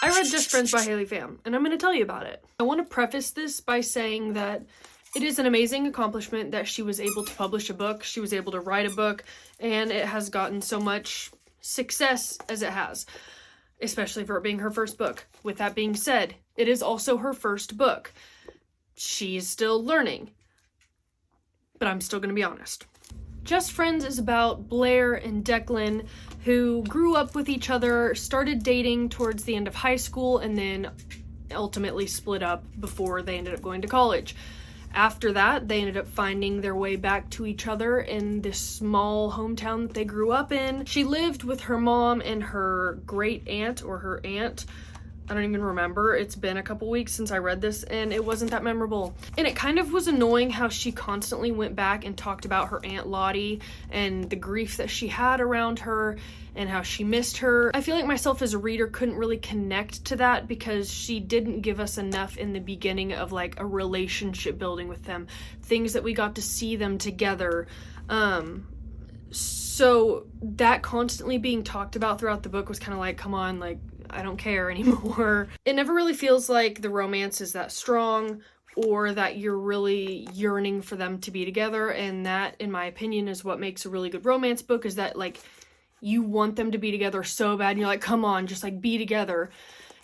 I read Just Friends by Haley Pham, and I'm going to tell you about it. I want to preface this by saying that it is an amazing accomplishment that she was able to publish a book, she was able to write a book, and it has gotten so much success as it has, especially for it being her first book. With that being said, it is also her first book. She's still learning, but I'm still going to be honest. Just Friends is about Blair and Declan, who grew up with each other, started dating towards the end of high school, and then ultimately split up before they ended up going to college. After that, they ended up finding their way back to each other in this small hometown that they grew up in. She lived with her mom and her great aunt, or her aunt. I don't even remember. It's been a couple weeks since I read this, and it wasn't that memorable. And it kind of was annoying how she constantly went back and talked about her Aunt Lottie and the grief that she had around her and how she missed her. I feel like myself as a reader couldn't really connect to that because she didn't give us enough in the beginning of like a relationship building with them, things that we got to see them together. So that constantly being talked about throughout the book was kind of like, come on, like, I don't care anymore. It never really feels like the romance is that strong or that you're really yearning for them to be together, and that, in my opinion, is what makes a really good romance book, is that, like, you want them to be together so bad, and you're like, come on, just, like, be together.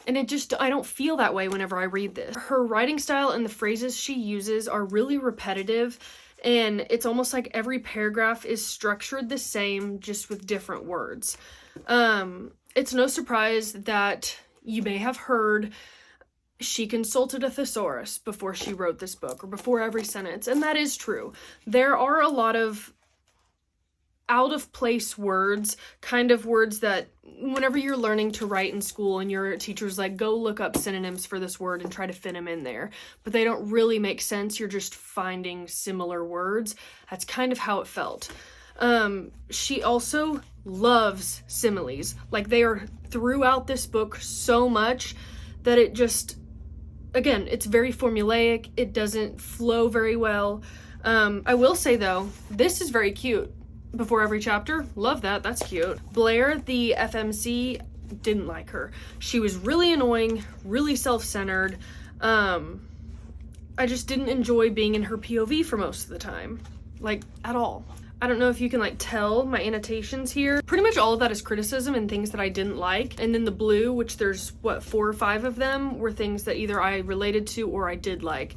And I don't feel that way whenever I read this. Her writing style and the phrases she uses are really repetitive, and it's almost like every paragraph is structured the same, just with different words. It's no surprise that you may have heard she consulted a thesaurus before she wrote this book, or before every sentence, and that is true. There are a lot of out-of-place words, kind of words that whenever you're learning to write in school and your teacher's like, go look up synonyms for this word and try to fit them in there, but they don't really make sense, you're just finding similar words. That's kind of how it felt. She also loves similes. Like, they are throughout this book so much that it just, again, it's very formulaic. It doesn't flow very well. I will say though, this is very cute. Before every chapter, love that, that's cute. Blair, the FMC, didn't like her. She was really annoying, really self-centered. I just didn't enjoy being in her POV for most of the time. Like, at all. I don't know if you can like tell my annotations here. Pretty much all of that is criticism and things that I didn't like. And then the blue, which there's what, 4 or 5 of them, were things that either I related to or I did like.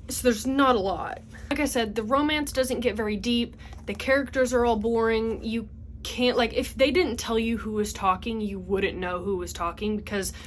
So there's not a lot. Like I said, the romance doesn't get very deep. The characters are all boring. You can't, like, if they didn't tell you who was talking, you wouldn't know who was talking, because